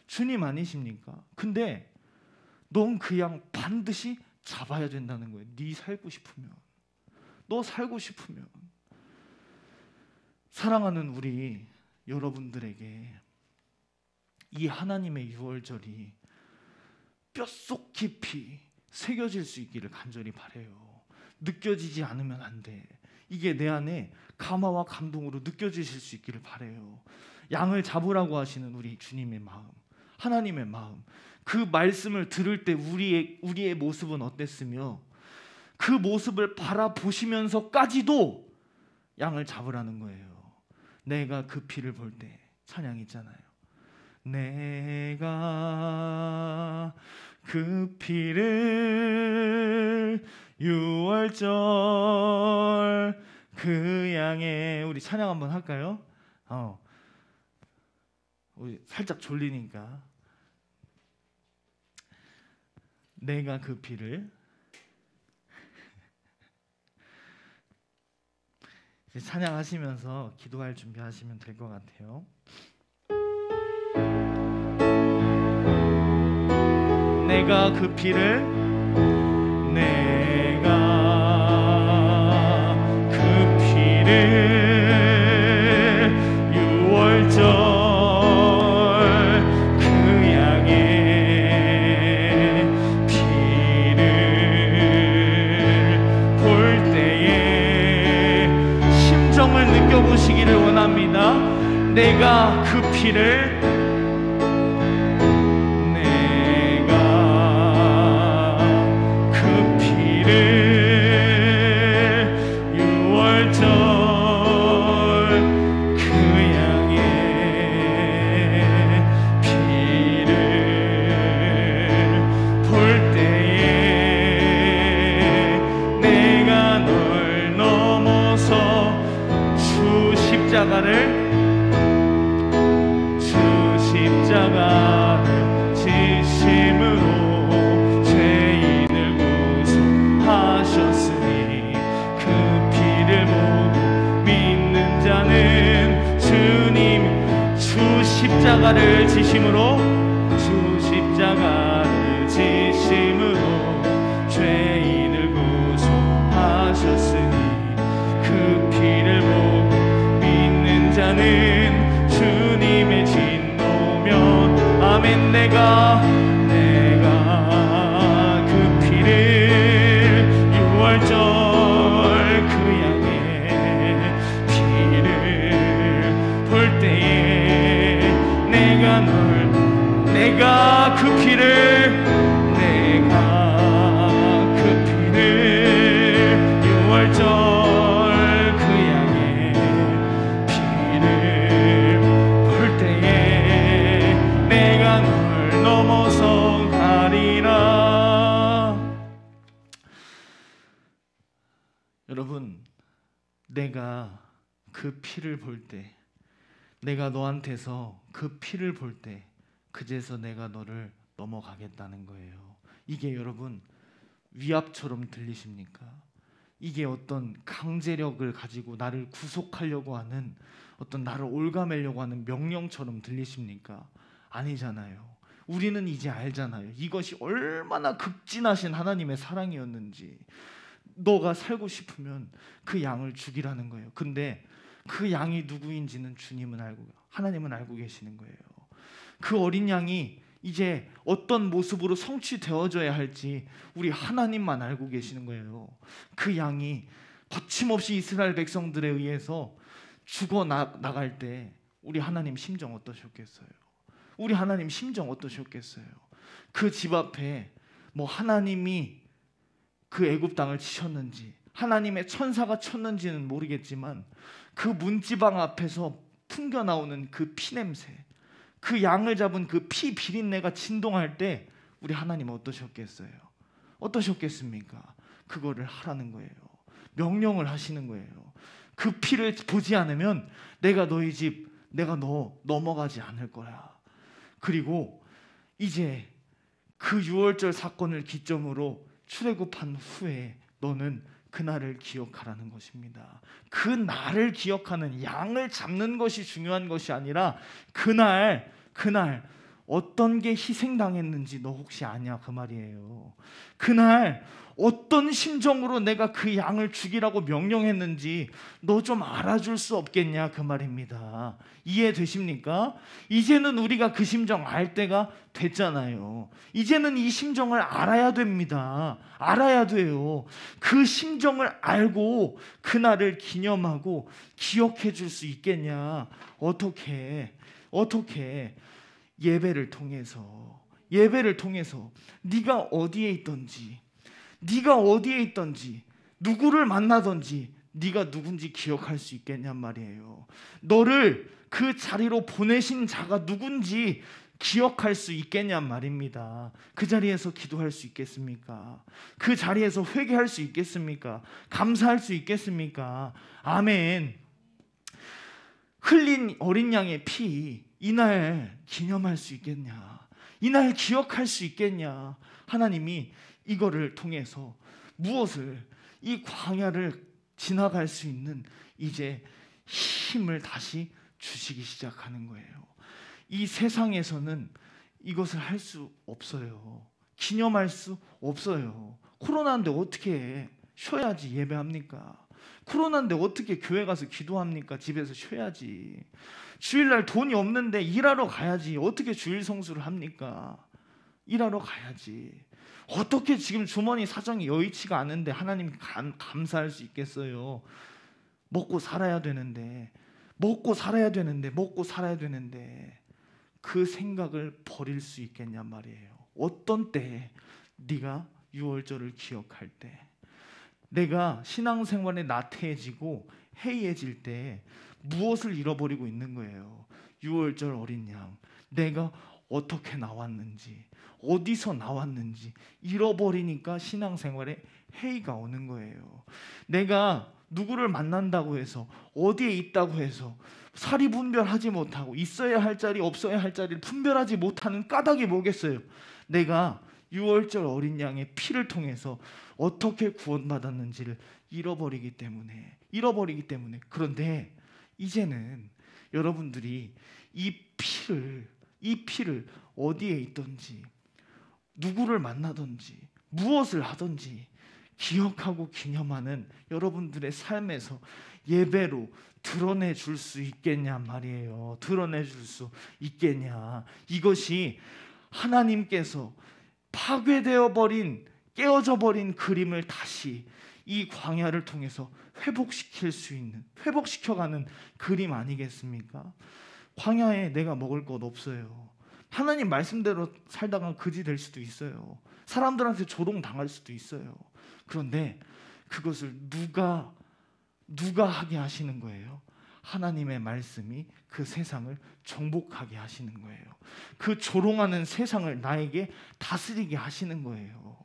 주님 아니십니까? 근데 넌 그 양 반드시 잡아야 된다는 거예요. 네 살고 싶으면, 너 살고 싶으면. 사랑하는 우리 여러분들에게 이 하나님의 유월절이 뼛속 깊이 새겨질 수 있기를 간절히 바라요. 느껴지지 않으면 안 돼. 이게 내 안에 감화와 감동으로 느껴지실 수 있기를 바라요. 양을 잡으라고 하시는 우리 주님의 마음, 하나님의 마음, 그 말씀을 들을 때 우리의 모습은 어땠으며 그 모습을 바라보시면서까지도 양을 잡으라는 거예요. 내가 그 피를 볼 때 찬양 있잖아요. 내가 그 피를 유월절 그 양의, 우리 찬양 한번 할까요? 우리 살짝 졸리니까. 내가 그 피를, 이제 찬양하시면서 기도할 준비하시면 될 것 같아요. 내가 그 피를, 내가 그 피를 유월절 그 양의 피를 볼 때에 심정을 느껴보시기를 원합니다. 내가 그 피를, 십자가를 지심으로 죄인을 구속하셨으니 그 피를 보고 믿는 자는 주님, 주 십자가를 지심으로, 주 십자가를 지심으로 죄인을 구속하셨으니 그 피를 보고 믿는 자는 주님의 진노면. 아멘. 내가 그 피를 유월절 그 양의 피를 볼 때에 내가 그 피를, 내가 그 피를 유월절 넘어서 가리라. 여러분, 내가 그 피를 볼 때, 내가 너한테서 그 피를 볼 때 그제서 내가 너를 넘어가겠다는 거예요. 이게 여러분 위압처럼 들리십니까? 이게 어떤 강제력을 가지고 나를 구속하려고 하는, 어떤 나를 올가매려고 하는 명령처럼 들리십니까? 아니잖아요. 우리는 이제 알잖아요. 이것이 얼마나 극진하신 하나님의 사랑이었는지. 너가 살고 싶으면 그 양을 죽이라는 거예요. 근데 그 양이 누구인지는 주님은 알고, 하나님은 알고 계시는 거예요. 그 어린 양이 이제 어떤 모습으로 성취되어져야 할지 우리 하나님만 알고 계시는 거예요. 그 양이 거침없이 이스라엘 백성들에 의해서 죽어 나갈 때 우리 하나님 심정 어떠셨겠어요? 우리 하나님 심정 어떠셨겠어요? 그 집 앞에 뭐 하나님이 그 애굽 땅을 치셨는지, 하나님의 천사가 쳤는지는 모르겠지만 그 문지방 앞에서 풍겨 나오는 그 피냄새, 그 양을 잡은 그 피 비린내가 진동할 때 우리 하나님 어떠셨겠어요? 어떠셨겠습니까? 그거를 하라는 거예요. 명령을 하시는 거예요. 그 피를 보지 않으면 내가 너희 집, 내가 너 넘어가지 않을 거야. 그리고 이제 그 유월절 사건을 기점으로 출애굽한 후에 너는 그날을 기억하라는 것입니다. 그 날을 기억하는, 양을 잡는 것이 중요한 것이 아니라 그날 어떤 게 희생당했는지 너 혹시 아냐, 그 말이에요. 그날 어떤 심정으로 내가 그 양을 죽이라고 명령했는지 너 좀 알아줄 수 없겠냐, 그 말입니다. 이해되십니까? 이제는 우리가 그 심정 알 때가 됐잖아요. 이제는 이 심정을 알아야 됩니다. 알아야 돼요. 그 심정을 알고 그날을 기념하고 기억해 줄 수 있겠냐? 어떻게 예배를 통해서 네가 어디에 있던지 누구를 만나던지 네가 누군지 기억할 수 있겠냔 말이에요. 너를 그 자리로 보내신 자가 누군지 기억할 수 있겠냔 말입니다. 그 자리에서 기도할 수 있겠습니까? 그 자리에서 회개할 수 있겠습니까? 감사할 수 있겠습니까? 아멘. 흘린 어린 양의 피, 이날 기념할 수 있겠냐? 이날 기억할 수 있겠냐? 하나님이 이거를 통해서 무엇을, 이 광야를 지나갈 수 있는 이제 힘을 다시 주시기 시작하는 거예요. 이 세상에서는 이것을 할 수 없어요. 기념할 수 없어요. 코로나인데 어떻게 쉬어야지 예배합니까? 코로나인데 어떻게 교회 가서 기도합니까? 집에서 쉬어야지. 주일날 돈이 없는데 일하러 가야지. 어떻게 주일 성수를 합니까? 일하러 가야지. 어떻게 지금 주머니 사정이 여의치가 않은데 하나님 감사할 수 있겠어요? 먹고 살아야 되는데 그 생각을 버릴 수 있겠냔 말이에요. 어떤 때에 네가 유월절을 기억할 때, 내가 신앙생활에 나태해지고 해이해질 때 무엇을 잃어버리고 있는 거예요? 유월절 어린 양, 내가 어떻게 나왔는지, 어디서 나왔는지 잃어버리니까 신앙생활에 해이가 오는 거예요. 내가 누구를 만난다고 해서, 어디에 있다고 해서 사리 분별하지 못하고 있어야 할 자리 없어야 할 자리를 분별하지 못하는 까닭이 뭐겠어요? 내가 유월절 어린 양의 피를 통해서 어떻게 구원받았는지를 잃어버리기 때문에. 그런데 이제는 여러분들이 이 피를 어디에 있든지, 누구를 만나든지, 무엇을 하든지 기억하고 기념하는 여러분들의 삶에서 예배로 드러내 줄 수 있겠냐 말이에요. 드러내 줄 수 있겠냐. 이것이 하나님께서 파괴되어 버린, 깨어져 버린 그림을 다시 이 광야를 통해서 회복시켜가는 그림 아니겠습니까? 광야에 내가 먹을 것 없어요. 하나님 말씀대로 살다가 그지 될 수도 있어요. 사람들한테 조롱당할 수도 있어요. 그런데 그것을 누가 하게 하시는 거예요? 하나님의 말씀이 그 세상을 정복하게 하시는 거예요. 그 조롱하는 세상을 나에게 다스리게 하시는 거예요.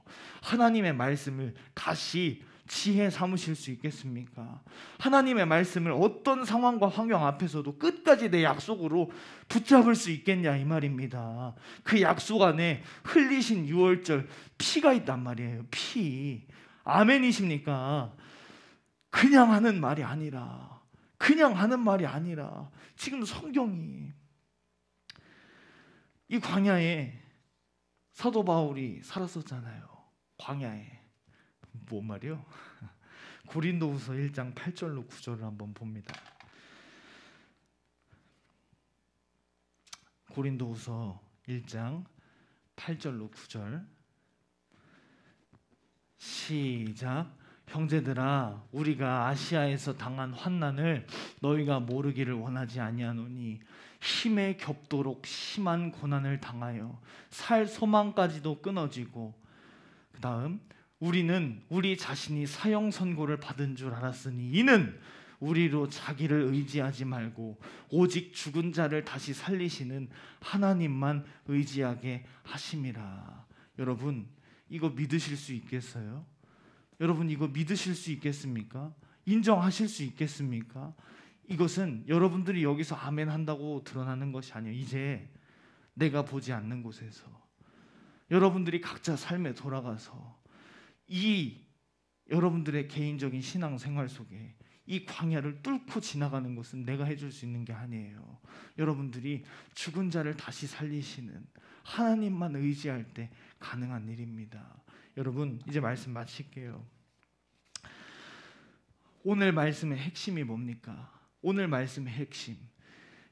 하나님의 말씀을 다시 지혜 삼으실 수 있겠습니까? 하나님의 말씀을 어떤 상황과 환경 앞에서도 끝까지 내 약속으로 붙잡을 수 있겠냐, 이 말입니다. 그 약속 안에 흘리신 유월절 피가 있단 말이에요. 피. 아멘이십니까? 그냥 하는 말이 아니라 지금 성경이, 이 광야에 사도 바울이 살았었잖아요. 광야에. 뭔 말이요? 고린도후서 1장 8절로 9절을 한번 봅니다. 고린도후서 1장 8절로 9절 시작. 형제들아, 우리가 아시아에서 당한 환난을 너희가 모르기를 원하지 아니하노니 힘에 겹도록 심한 고난을 당하여 살 소망까지도 끊어지고, 그 다음, 우리는 우리 자신이 사형 선고를 받은 줄 알았으니 이는 우리로 자기를 의지하지 말고 오직 죽은 자를 다시 살리시는 하나님만 의지하게 하심이라. 여러분, 이거 믿으실 수 있겠어요? 여러분 이거 믿으실 수 있겠습니까? 인정하실 수 있겠습니까? 이것은 여러분들이 여기서 아멘 한다고 드러나는 것이 아니에요. 이제 내가 보지 않는 곳에서 여러분들이 각자 삶에 돌아가서 이 여러분들의 개인적인 신앙생활 속에 이 광야를 뚫고 지나가는 것은 내가 해줄 수 있는 게 아니에요. 여러분들이 죽은 자를 다시 살리시는 하나님만 의지할 때 가능한 일입니다. 여러분 이제 말씀 마칠게요. 오늘 말씀의 핵심이 뭡니까? 오늘 말씀의 핵심,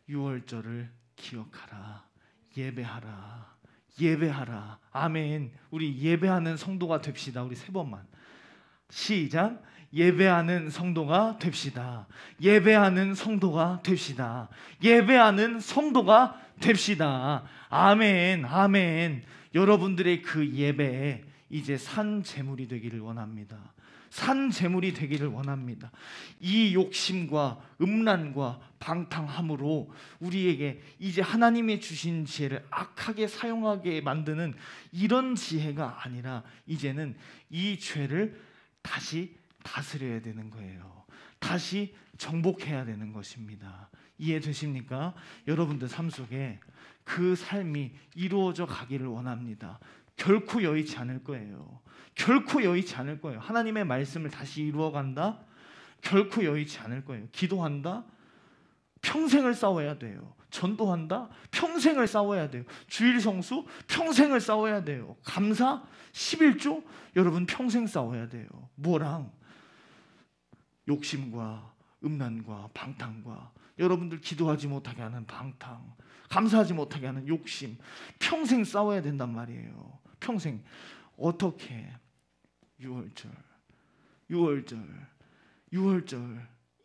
유월절을 기억하라, 예배하라, 예배하라. 아멘. 우리 예배하는 성도가 됩시다. 우리 세 번만 시작. 예배하는 성도가 됩시다. 예배하는 성도가 됩시다. 예배하는 성도가 됩시다. 아멘, 아멘. 여러분들의 그 예배에 이제 산 제물이 되기를 원합니다. 산 제물이 되기를 원합니다. 이 욕심과 음란과 방탕함으로 우리에게 이제 하나님이 주신 지혜를 악하게 사용하게 만드는 이런 지혜가 아니라 이제는 이 죄를 다시 다스려야 되는 거예요. 다시 정복해야 되는 것입니다. 이해되십니까? 여러분들 삶 속에 그 삶이 이루어져 가기를 원합니다. 결코 여의치 않을 거예요. 결코 여의치 않을 거예요. 하나님의 말씀을 다시 이루어간다? 결코 여의치 않을 거예요. 기도한다? 평생을 싸워야 돼요. 전도한다? 평생을 싸워야 돼요. 주일 성수? 평생을 싸워야 돼요. 감사? 11조? 여러분 평생 싸워야 돼요. 뭐랑? 욕심과 음란과 방탕과 여러분들 기도하지 못하게 하는 방탕, 감사하지 못하게 하는 욕심, 평생 싸워야 된단 말이에요. 평생. 어떻게? 6월절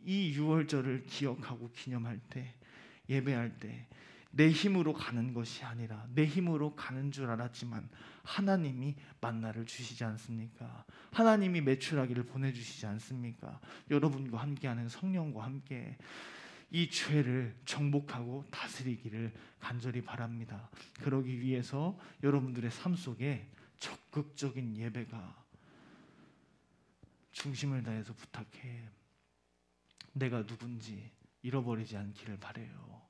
이 6월절을 기억하고 기념할 때, 예배할 때 내 힘으로 가는 것이 아니라 내 힘으로 가는 줄 알았지만 하나님이 만나를 주시지 않습니까? 하나님이 메추라기를 보내주시지 않습니까? 여러분과 함께하는 성령과 함께 이 죄를 정복하고 다스리기를 간절히 바랍니다. 그러기 위해서 여러분들의 삶 속에 적극적인 예배가 중심을 다해서 부탁해. 내가 누군지 잃어버리지 않기를 바래요.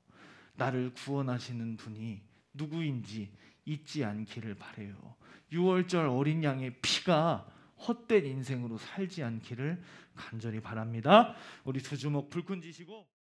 나를 구원하시는 분이 누구인지 잊지 않기를 바래요. 6월절 어린 양의 피가 헛된 인생으로 살지 않기를 간절히 바랍니다. 우리 두 주먹 불끈 쥐시고